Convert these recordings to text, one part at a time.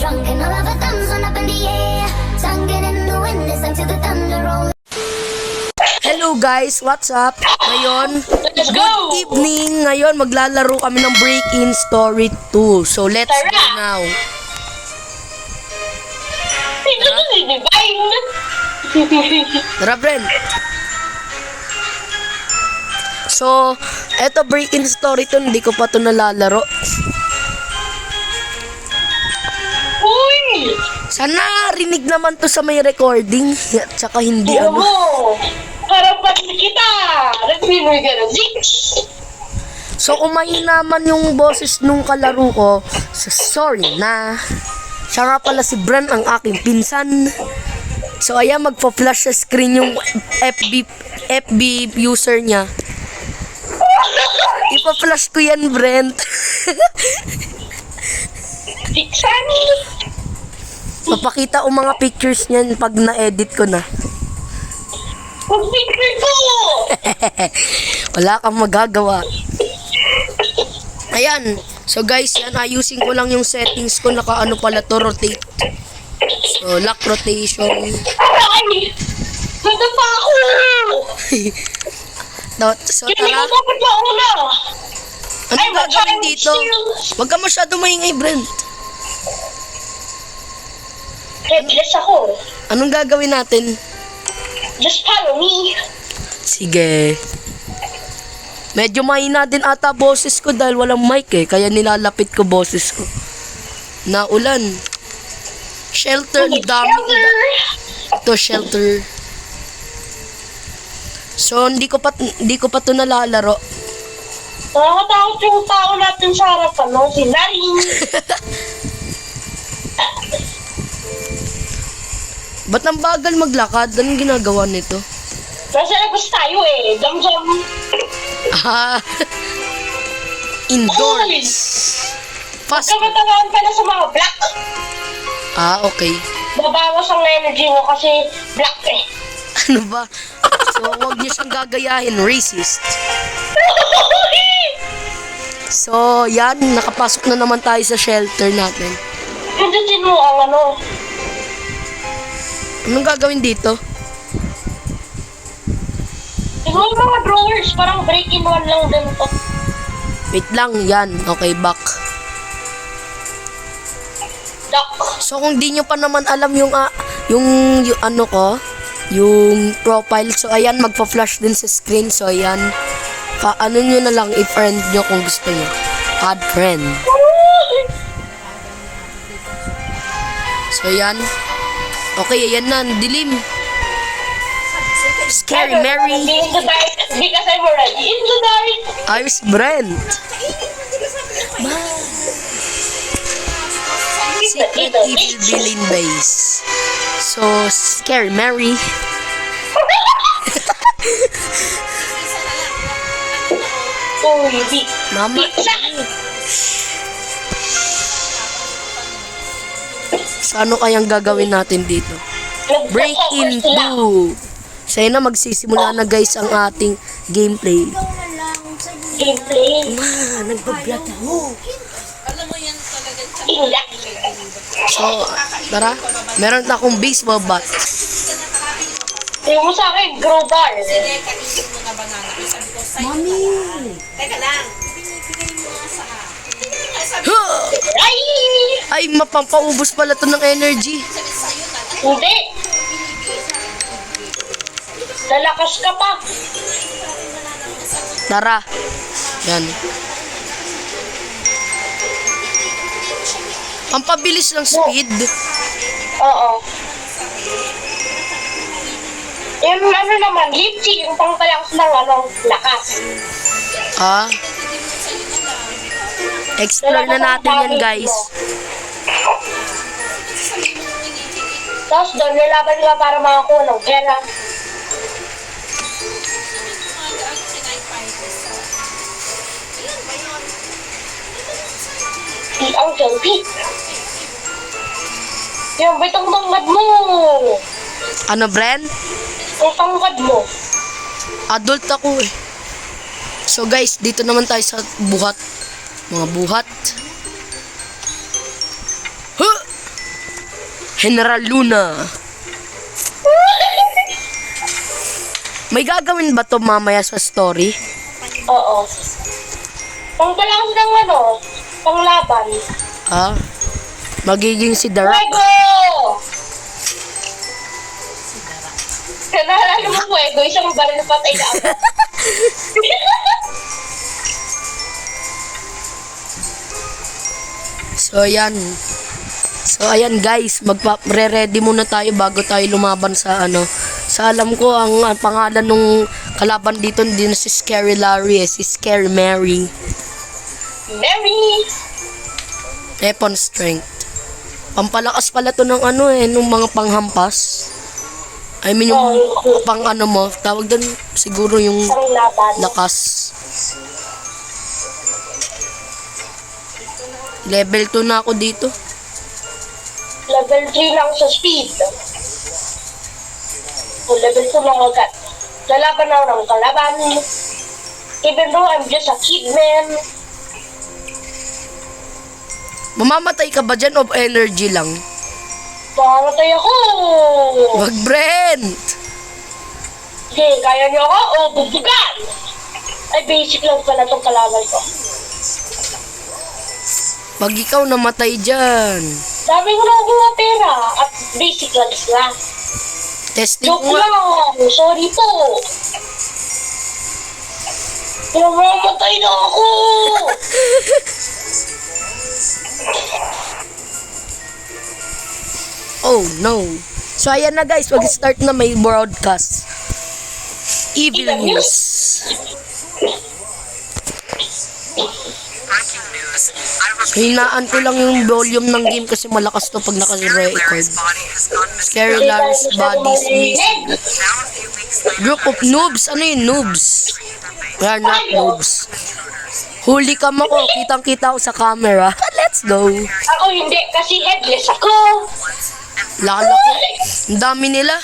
drunk and all of our thumbs went up in the air. Singing in the wind, listening to the thunder roll. Hello guys, what's up? Ngayon, Let's go! good evening. Ngayon, maglalaro kami ng Break-In Story 2. So, let's go Tara! now. Ito na si Divine. Tara, Bren. So, eto Break-In Story 2, hindi ko pa to nalalaro. Uy! Sana rinig naman to sa may recording. At saka hindi Ano ano. mo? Harapan kita! Nagpinoy ka na, Zix! So, kung mahina man yung boses nung kalaro ko, so sorry na. Siya nga pala si Bren, ang aking pinsan. So, ayan, magpa-flash sa screen yung FB user niya. Ipa-flash ko yan, Brent. Zixan! Papakita ko mga pictures niyan pag na-edit ko na. Mag-picture ko! Wala kang magagawa. Ayan. So guys, yan, ayusin ko lang yung settings ko. Naka-ano pala to, rotate. So, lock rotation. Ay! Nandun pa ako! So, Hindi tara. ko dapat mauna! Anong gagawin dito? Huwag ka masyado maingay, Brent. Headless ako. Anong gagawin natin? Just follow me. Sige. Medyo mahina din ata boses ko dahil walang mic eh. Kaya nilalapit ko boses ko. Naulan. Shelter, dami. Ito, shelter. So, hindi ko pa to nalalaro. Nakakatakot yung tao natin sa harapan, no? Si Narin. Ba't ang bagal maglakad? Anong ginagawa nito? Nasa labas tayo eh. Jam-jam. Ah, indoors. Fast. Kamatawaan ka na sa mga black. Ah, okay. Babawas ang energy mo kasi black eh. Ano ba? So, huwag niyo siyang gagayahin. Racist. So, yan. Nakapasok na naman tayo sa shelter natin. Pindutin mo ang ano. Anong gagawin dito? Siguro mga drawers, parang break-in-one lang din to. Wait lang. Yan. Okay, back. Duck. So, kung di nyo pa naman alam yung ano ko, yung profile. So, ayan. Magpa-flash din sa screen. So, ayan. Ano nyo na lang i-friend nyo kung gusto nyo. Add friend. So, ayan. Okay, ayan na. Dilim. Scary Mary. In the dark, because I'm already in the dark. Ayos, Brent. Secret Evil Villain Base. So, Scary Mary. Uy, di. Mama. So, ano kayang gagawin natin dito? Break in 2. So, yun na, magsisimula na guys ang ating gameplay. Gameplay. Nagbablog mo. Ila. So, tara. Meron na akong baseball bat. Tingnan mo sa akin, grow bar. Mami! Ay! Ay, mapampaubos pala to ng energy. Hindi. Lalakas ka pa. Tara. Yan. Pampabilis ng speed. Oo. Yung ano naman, lipsy, yung pangpalakas ng ano, lakas. Ah. Explore na natin yan, guys. Tapos doon, nilaban nila para makakuha ng pera. Di ang selfie. Yung bitong tangkad mo. Ano, Bren? Ang tangkad mo. Adult ako eh. So guys, dito naman tayo sa buhat. Mga buhat. Huh! General Luna. May gagawin ba to mamaya sa story? Oo. Pangpalakas ng panglaban. Ha? Magiging si The Rock. Fuego! Naalala mo Fuego, isang baril na patay na ako. So ayan guys, magpa-ready muna tayo bago tayo lumaban sa Sa alam ko ang pangalan nung kalaban dito hindi na si Scary Larry, si Scary Mary. Mary! Weapon strength. Pampalakas pala to ng nung mga panghampas. I mean yung pang mo, tawag doon siguro yung Panglaban. lakas. Level 2 na ako dito. Level 3 lang sa speed. So, level 2 lang agad. Lalaban ako ng kalaban. Even though I'm just a kid, man. Mamamatay ka ba dyan o energy lang? Makamatay ako. Wag Brent! Okay, kaya niyo ako o bubugan? Ay, basic lang pala itong kalaban ko. Pag ikaw namatay dyan. Dami ko na kuha pera at basic lang sila. Testing Joke ko nga. lang. Sorry po. Namamatay na ako. Oh no. So ayan na guys, mag-start na may broadcast. Evil Evil news. Hinaan ko lang yung volume ng game kasi malakas to pag naka-record. Scary Larry's body's missing. Group of noobs. Ano yung noobs? We are not noobs. Huli ka mo ko. Kitang-kita ko sa camera. Let's go. Ako hindi kasi headless ako. Lala ko. Ang dami nila.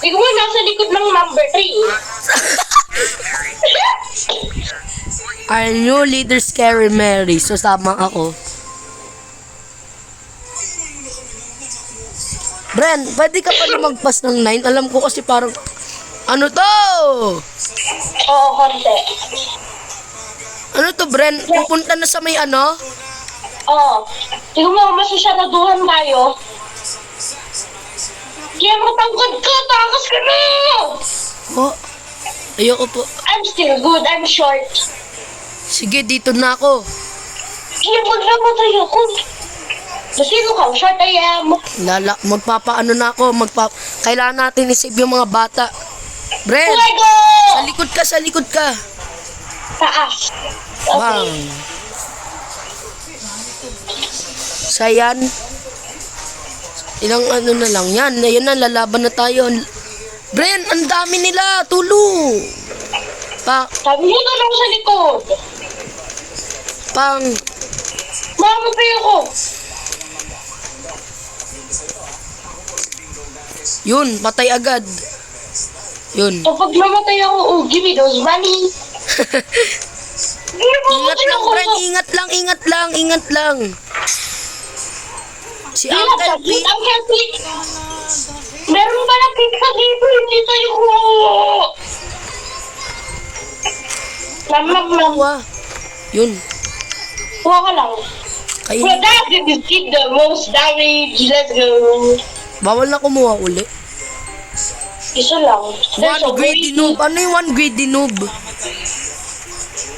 Ikaw mo nasa likod ng number 3. Our new leader, Scary Mary. So, sama ako. Bren, pwede ka pa na magpas ng 9? Alam ko kasi parang... Ano to? Oo, konti. Ano to, Bren? Pupunta na sa may Oo. Ikaw mo, masasaraduhan tayo. Kaya matangkad ka, takas ka na! Oh, ayoko po. I'm still good, I'm short. Sige, dito na ako. Kaya magnamatay ako. Sino ka? Short I am. Magpapaano na ako. Kailangan natin isave yung mga bata. Bren, Fuego! sa likod ka. Taas. Bang. Okay. So, yan. Ilang na lang yan. Ayun na, lalaban na tayo. Bren, ang dami nila. Tulong. Sabi mo tulong sa likod. Mamatay ako. Yun, patay agad. Yun. Kapag namatay ako, oh, give me those money. Ingat lang, Bren. Ingat lang. Si Uncle Pete. Uncle Pete. Meron pala pizza dito, hindi tayo ko. Lam. Kuha. Yun. Kuha ka lang. Kainin. Well, that is keep the most damage. Let's go. Bawal na kumuha uli. Isa lang. There's a One greedy noob. Ano yung one greedy noob?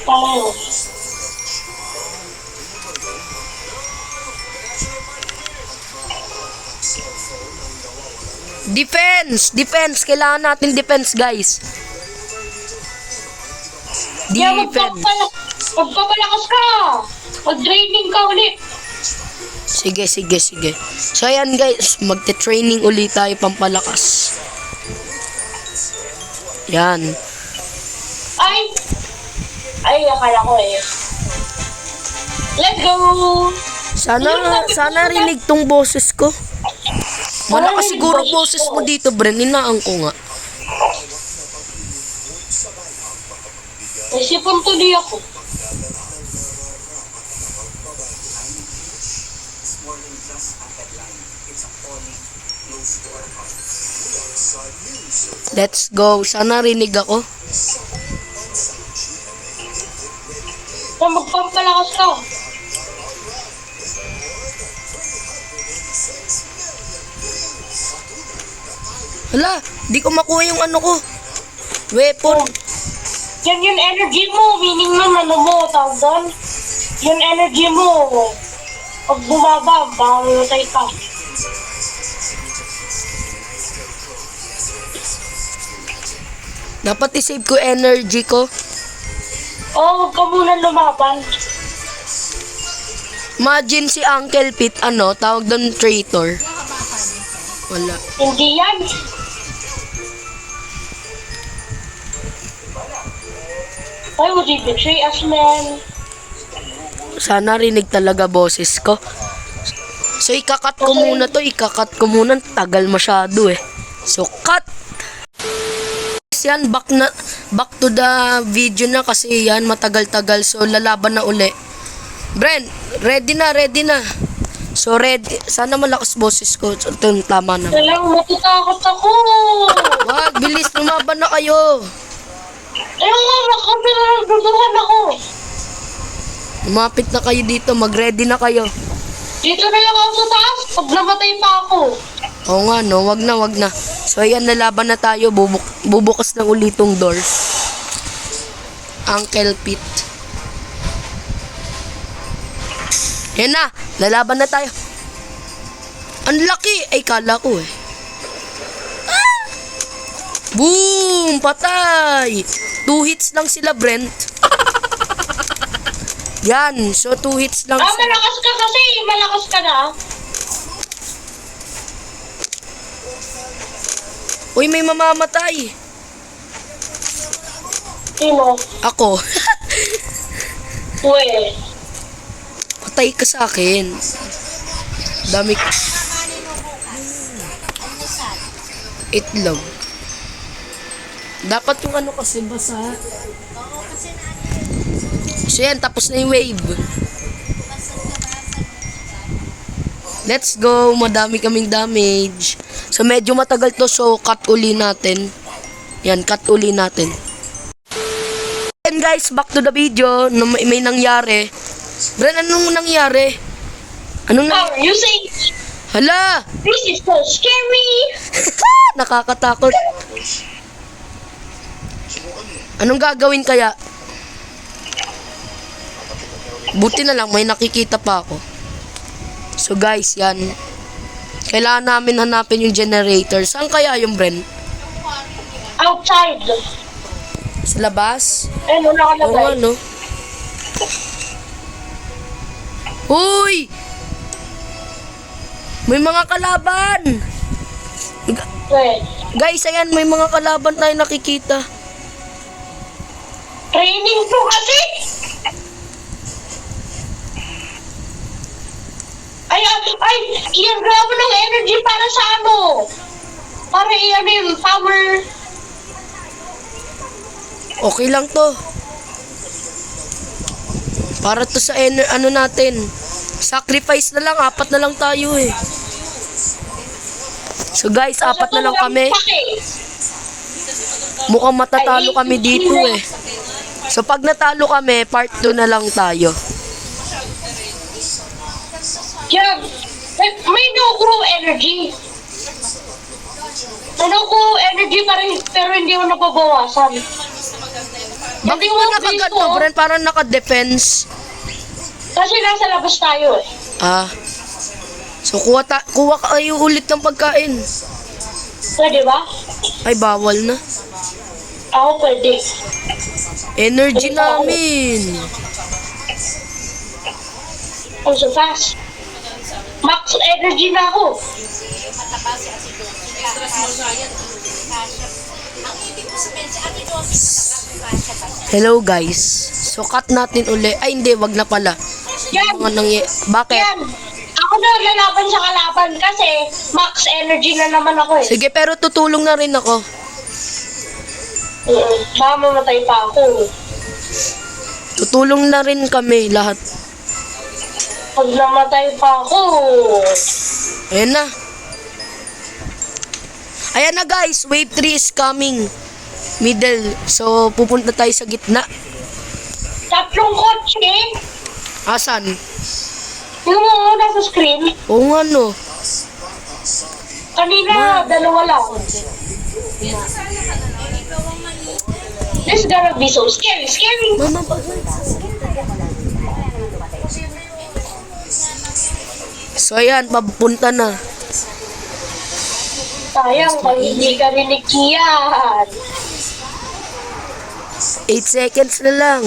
Oh. Defense. Kailangan natin defense, guys. Kaya Defense. magpapalakas ka. Mag-training ka ulit. Sige. So, ayan, guys. Magte-training ulit tayo pampalakas. Yan. Ay, akala ko eh. Let's go. Sana rinig tong boses ko. Malakas siguro boses mo dito, Bren. Inaan ko nga. May sipon tuloy ako. Let's go. Sana rinig ako. So, magpampalakas ka. Hala, di ko makuha yung ano ko. Weapon. Yan yung energy mo. Meaning nun, ano mo, tawag doon. Yung energy mo. Pag bumaba, baka mamatay ka. Dapat i-save ko energy ko. Huwag ka muna lumaban. Imagine si Uncle Pete, ano, tawag doon traitor. Wala. Hindi yan. Why would you betray us, man? Sana rinig talaga boses ko. So, ikakat ko muna to. Ikakat ko muna. Tagal masyado eh. So, cut! Yan, back to the video na kasi yan, matagal-tagal. So, lalaban na uli. Bren, ready na. So, ready. Sana malakas boses ko. So, ito, tama na. Talang matatakot ako. Wag, bilis, lumaban na kayo. Ayun nga, nakapinaduduhan ako. Lumapit na kayo dito. Mag-ready na kayo. Dito na lang ako sa taas. Pag namatay pa ako. Oo nga, no? Wag na. So, ayan, nalaban na tayo. Bubukas na ulitong doors. Uncle Pete. Yan na. Lalaban na tayo. Ang laki. Ay, kala ko eh. Ah! Boom! Patay! 2 hits lang sila, Brent. Yan. So, 2 hits lang sila. Malakas ka kasi. Malakas ka na. Uy, may mamamatay. Sino? Ako. Uwe. Patay ka sa akin. Dami. Itlog. Dapat yung ano kasi basa. So yan, tapos na yung wave. Let's go. Madami kaming damage. So medyo matagal to, so cut uli natin. Yan, cut uli natin. And guys, back to the video. May nangyari. Bren, anong nangyari? Anong Power usage. Hala! This is so scary. Nakakatakot. Anong gagawin kaya? Buti na lang, may nakikita pa ako. So guys, yan. Kailangan namin hanapin yung generator. Saan kaya yung Bren? Outside. Sa labas? Ayun, wala ka na Oo, ano? Uy! May mga kalaban! Wait. Guys, ayan, may mga kalaban tayo nakikita. Training to kasi. Ay, yan grabo ng energy para sa ano? Para i-ano yung power. Okay lang to. Para to sa ano natin. Sacrifice na lang, 4 na lang tayo eh. So guys, 4 na lang kami. Mukhang matatalo kami dito eh. So pag natalo kami, part 2 na lang tayo. Yan. May no-grow energy. May no-grow energy pa rin, pero hindi mo napabawasan. Bakit mo nakaganto, Bren? Parang naka-defense. Kasi nasa labas tayo eh. Ah. So kuha kayo ulit ng pagkain. Pwede ba? Ay, bawal na. Ako pwede. Energy namin. Oh, so fast. Max energy na ako. Hello guys. So cut natin uli. Ay hindi, wag na pala. Yan. Bakit? Yan. Ako na lalaban sa kalaban kasi max energy na naman ako eh. Sige, pero tutulong na rin ako. Baka mamatay pa ako. Tutulong na rin kami lahat. Pag namatay pa ako. Ayan na. Ayan na guys, wave 3 is coming. Middle. So, pupunta tayo sa gitna. Tatlong kotse. Asan? Yung mga nasa screen. Oo nga no. Kanina, dalawa lang. This is gonna be so scary, scary. Mama, so ayan, papunta na. Sayang, pag hindi ka rinig yan. 8 seconds na lang.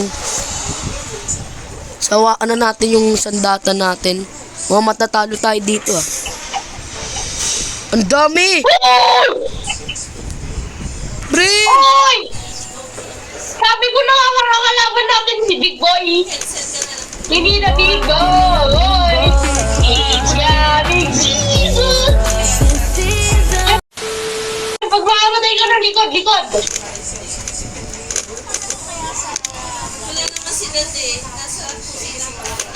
Sawaan na natin yung sandata natin. Mga matatalo tayo dito ah. Ang dami! Brin! Oy! Sabi ko na nga mga kalaban natin si Big Boy. Hindi na Big Boy. It's coming season. Pag makamatay ka ng likod.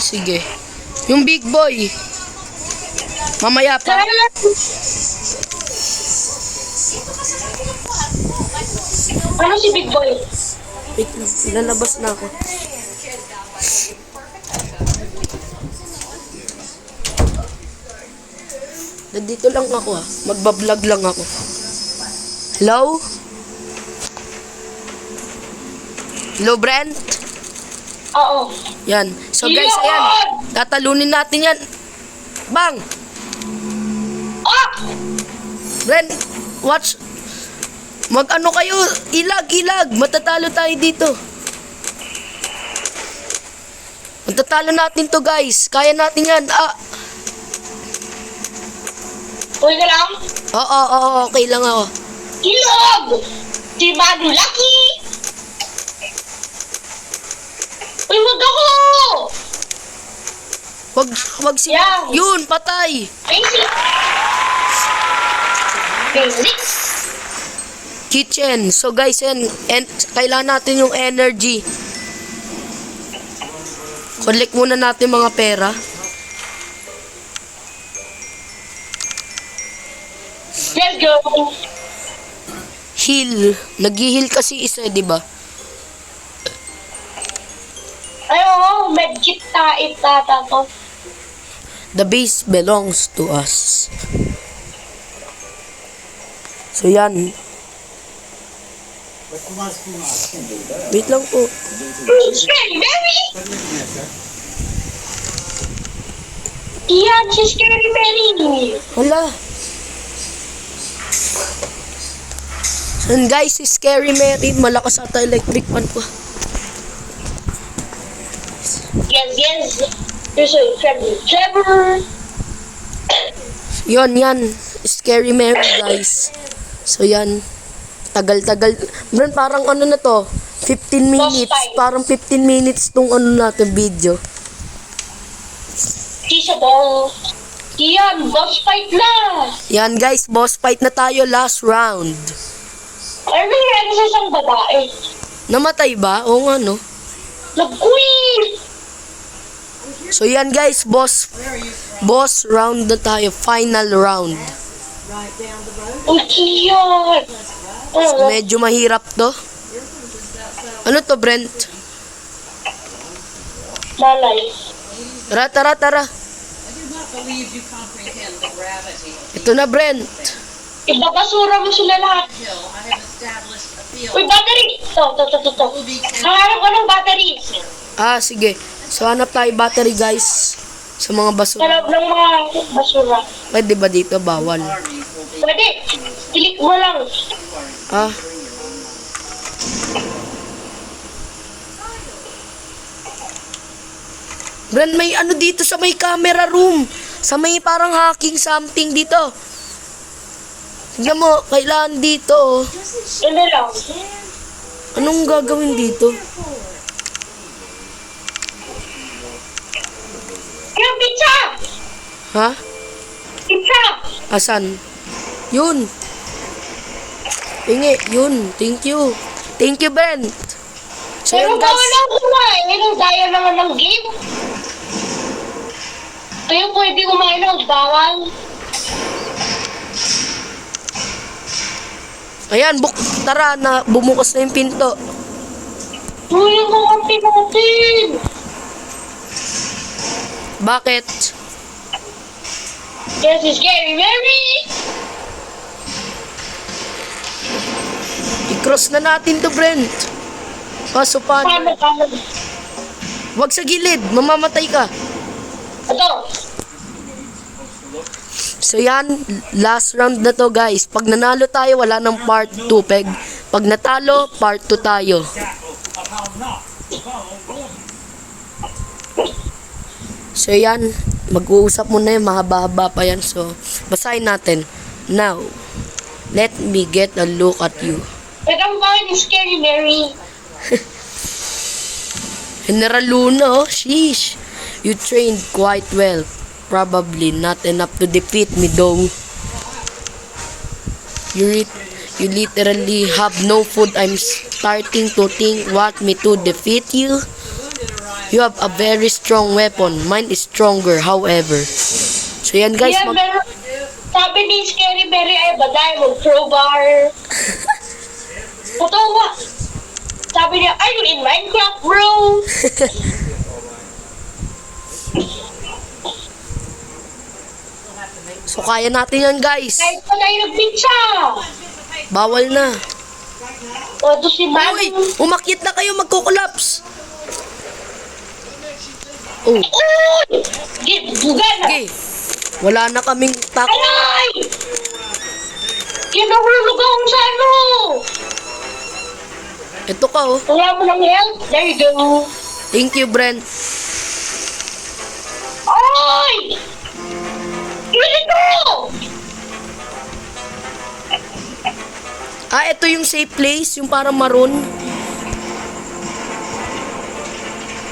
Sige. Yung big boy. Mamaya pa. Ano si Big Boy? Wait lang, lalabas na ako. Nandito lang ako ah. Magbablog lang ako. Hello? Hello, Brent? Oo. Yan. So guys, Yun! ayan. Tatalunin natin yan. Bang! Ah! Brent, watch. Mag-ano kayo? Ilag. Matatalo tayo dito. Matatalo natin to guys. Kaya natin yan. Ah. Uy ka lang? Oo, okay lang ako. Ilog! Si Manu Lucky! Uy, wag ako! Wag si... Yan. Yun, patay. Basic! Basic! Kitchen. So guys, yan. Kailangan natin yung energy. Collect muna natin mga pera. Let's go! Heal. Nag-heal kasi isa, di ba? Ay, oo, medkit tait tata to. The base belongs to us. So yan. Wait lang po. Scary Mary! Iyan, si Scary Mary! Hala. And guys, si Scary Mary, malakas ata electric fan ko. Yes. There's a Trevor. Yan. Scary Mary, guys. So yan. Tagal. Man, parang ano na to? 15 minutes. time. Parang 15 minutes tong ano natin video. Tisha ball. Iyan, boss fight na! Yan guys, boss fight na tayo last round. Ay, nangyari sa isang babae. Namatay ba? Oo nga no. Nag-queen! So yan guys, boss round na tayo. Final round. Ang iyan! So, medyo mahirap to. Ano to, Brent? Malay. Tara. Ito na, Brent. Ibabasura mo sila lahat. Uy, battery! To. Hangarap ko ng battery. Ah, sige. So, hanap tayo battery, guys. Sa mga Sa basura. loob ng mga basura. Pwede ba dito? Bawal. Pwede. Click mo lang. Ah. Brent, may ano dito sa may camera room. Sa may parang hacking something dito. Tignan mo, kailangan dito. Oh. Ano lang. Anong gagawin dito? Yung pizza! Ha? Pizza! Asan? Yun. Pingi, yun. Thank you. Thank you, Brent. So Pero yun, guys. bawal lang kumain. Ang daya naman ng game. Kayo pwede kumain ng bawal. Ayan, tara na bumukas na yung pinto. Uy, ang kakampi natin. Bakit? Yes, it's Scary Mary. I-cross na natin to, Brent. Kaso paano? Paano? Wag sa gilid, mamamatay ka. Ito. So yan, last round na to guys. Pag nanalo tayo, wala nang part 2 peg. Pag natalo, part 2 tayo. So yan, mag-uusap muna yung mahaba-haba pa yan. So, basahin natin. Now, let me get a look at you. Ito ang bakit ni Scary Mary. General Luna, oh, sheesh. You trained quite well. Probably not enough to defeat me though. You literally have no food. I'm starting to think what me to defeat you. You have a very strong weapon. Mine is stronger, however. So yan guys, Yeah, pero sabi ni Scary Mary ay baday mo crowbar. Totoo nga. Sabi niya, are you in Minecraft, bro? So kaya natin yan guys. Kahit pa tayo nagpitsa. Bawal na. O, ito si Manu. Uy, umakyat na kayo, magko-collapse. Oh, Uy! Bugan na. okay. Wala na kaming takot. Alay! Kinahulog akong sa ano. Ito ka oh. Wala mo ng health. There you go. Thank you, Brent. Ay! Ito! Ah, ito yung safe place, yung parang maroon.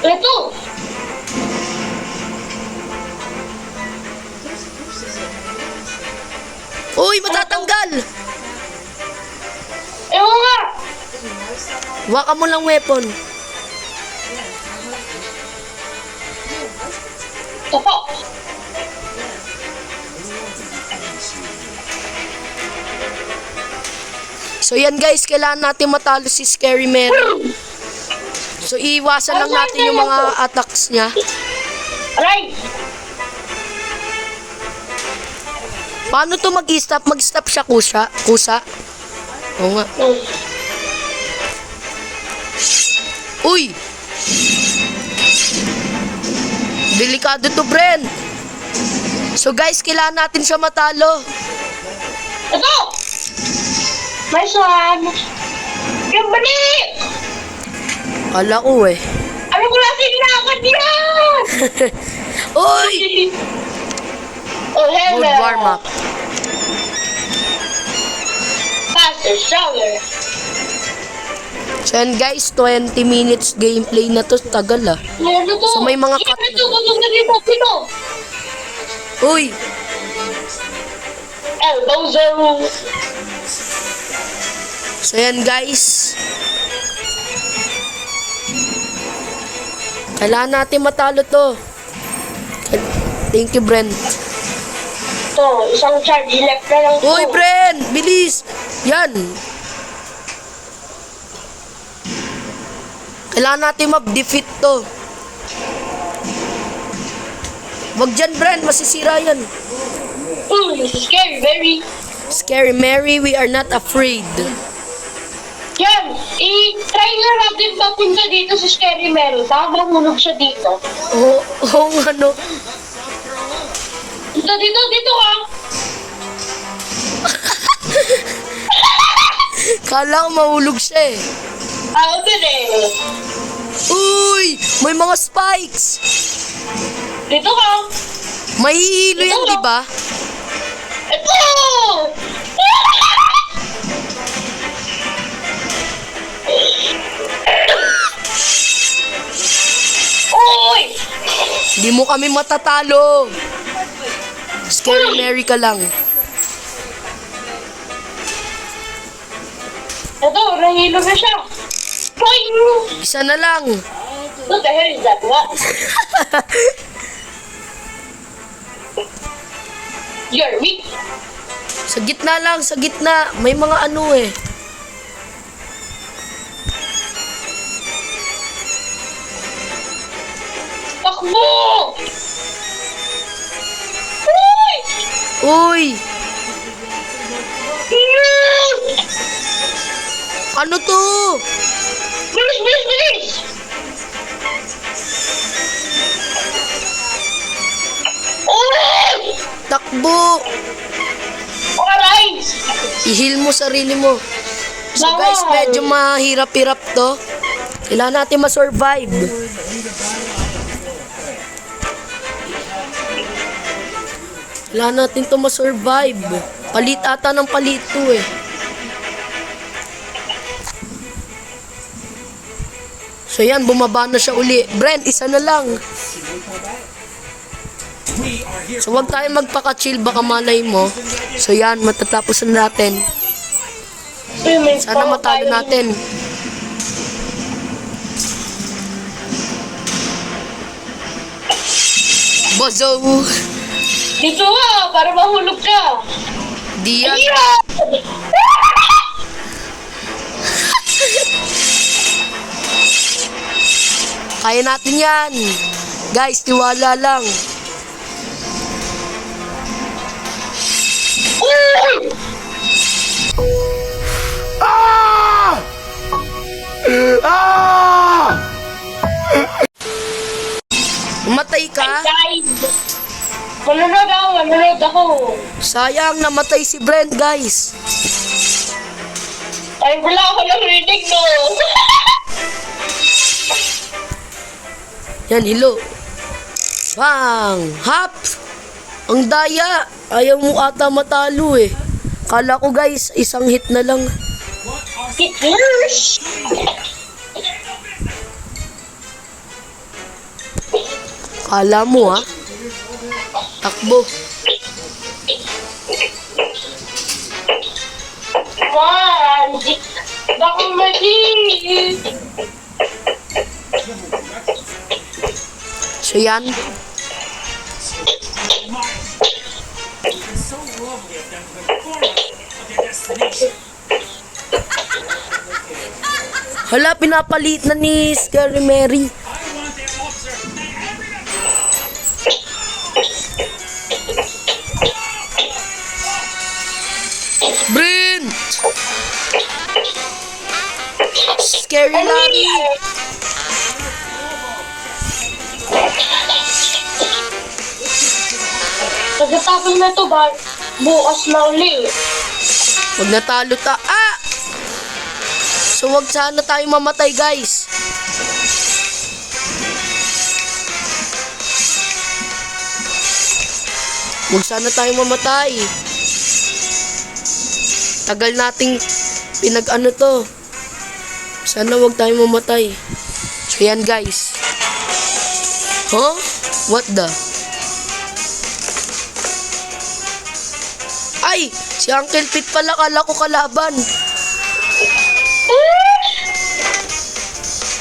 Ito! Uy, matatanggal! Ewan nga! Waka mo lang weapon. Ito po. So yan guys, kailangan natin matalo si Scary Mary. So iiwasan lang natin yung mga attacks niya. Aray! Paano to mag-stop? Mag-stop siya kusa? Oo nga. Uy! Delikado to, Bren. So guys, kailangan natin siya matalo. Ito! Nice one! Yung bali! Kala ko eh. Ano ko lang sinakad yan? Uy! Oh, hello! Good warm up. Faster, stronger. So yan guys, 20 minutes gameplay na to. Tagal ah. Ano to? So, may mga cut Ito, busog na dito. Ito! Uy! Bowser! So yan guys. Kailangan natin matalo to. Thank you, Bren. Ito, isang charge left na lang to. Uy, Bren! Bilis! Yan! Kailangan natin ma-defeat to. Wag dyan, Bren. Masisira yan. This is Scary Mary. Scary Mary, we are not afraid. Yan! I-try nga natin papunta dito sa Scary Mary. Baka mamunog siya dito. Oo, ano. Dito ah! Kala ko mahulog siya eh. Ako din eh. Uy! May mga spikes! Dito ka! Mahihilo yan, di ba? Ito! Uy! Hindi mo kami matatalo. Scary Mary ka lang. Ito, nahilo na siya. Boing! Isa na lang. What the hell is that? What? You're weak. Sa gitna lang, sa gitna. May mga ano eh. Takbo! Uy! Uy! Ano to? Bilis, bilis, bilis! Uy! Takbo! Aray! I-heal mo sarili mo. So guys, medyo mahirap-hirap to. Kailangan natin ma-survive. Kailangan natin to ma-survive. Palit ata ng palit to eh. So yan, bumaba na siya uli. Brent, isa na lang. So wag tayo magpaka-chill, baka malay mo. So yan, matatapos na natin. Sana matalo natin. Bozo! Dito ka, para mahulog ka. Di yan. Hirap! Kaya natin yan. Guys, tiwala lang. Uy! Mamatay ka? Guys! Manunod ako. Sayang, namatay si Brent, guys. Ay, wala ako narinig, no? Yan, hello. Bang! Hop! Ang daya! Ayaw mo ata matalo eh. Kala ko guys, isang hit na lang. Hitlers! Kala mo ha? Takbo. Man! Baka mali! So yan. Hala, pinapalit na ni Scary Mary. Brent! Scary Larry! Pagkatapos na to ba, bukas na uli. Wag natalo ta. Ah! So wag sana tayo mamatay, guys. Wag sana tayo mamatay. Tagal nating pinag-ano to. Sana wag tayo mamatay. So yan, guys. Huh? What the? Ay! Si Uncle Pete pala, kala ko kalaban.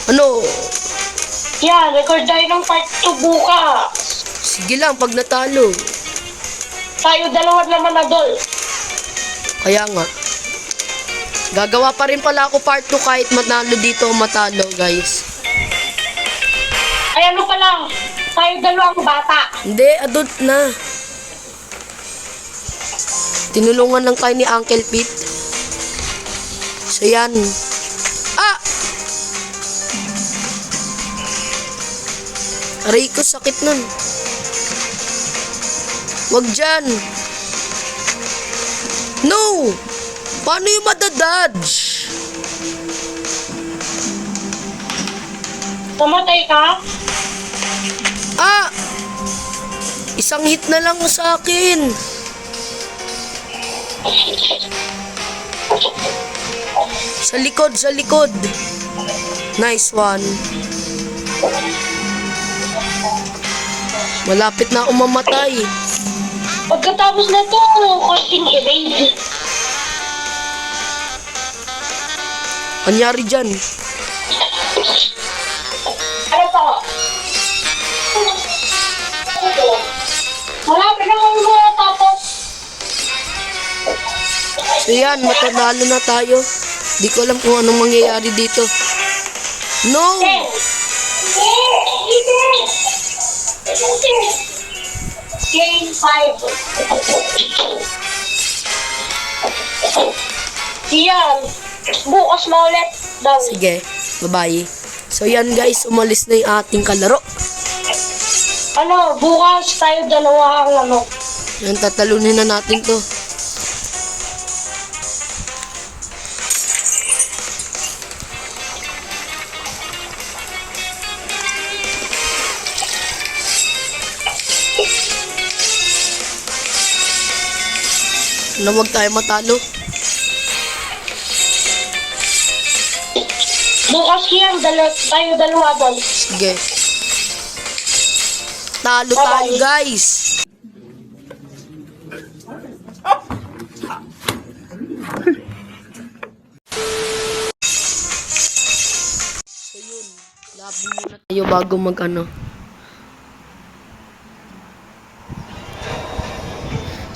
Ano? Yan, record tayo ng part 2 bukas. Sige lang, pag natalo. Tayo dalawa naman na dol. Kaya nga. Gagawa pa rin pala ako part 2 kahit matalo dito o matalo, guys. Ay ano pa lang, tayo dalawang bata. Hindi, adult na. Tinulungan lang kayo ni Uncle Pete. So yan. Ah! Aray ko, sakit nun. Wag dyan. No! Paano yung madadodge? Namatay ka? Ah! Isang hit na lang sa akin. Sa likod, sa likod. Nice one. Malapit na ako mamatay. Pagkatapos na to, konting erase. Anyari dyan? Ano to? Malapit na kami tapos. So yan, matanalo na tayo. Di ko alam kung anong mangyayari dito. No! Game 5. Yan. Bukas maulit daw. Sige, bye-bye. So yan guys, umalis na yung ating kalaro. Ano, bukas tayo dalawa ang ano. Yan, tatalunin na natin to. Na huwag tayo matalo. Bukas yan, tayo dalawa doon. Sige. Talo tayo guys. So yun, laban muna tayo bago mag ano.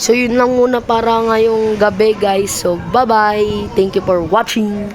So yun lang muna para ngayong gabi guys. So bye bye. Thank you for watching.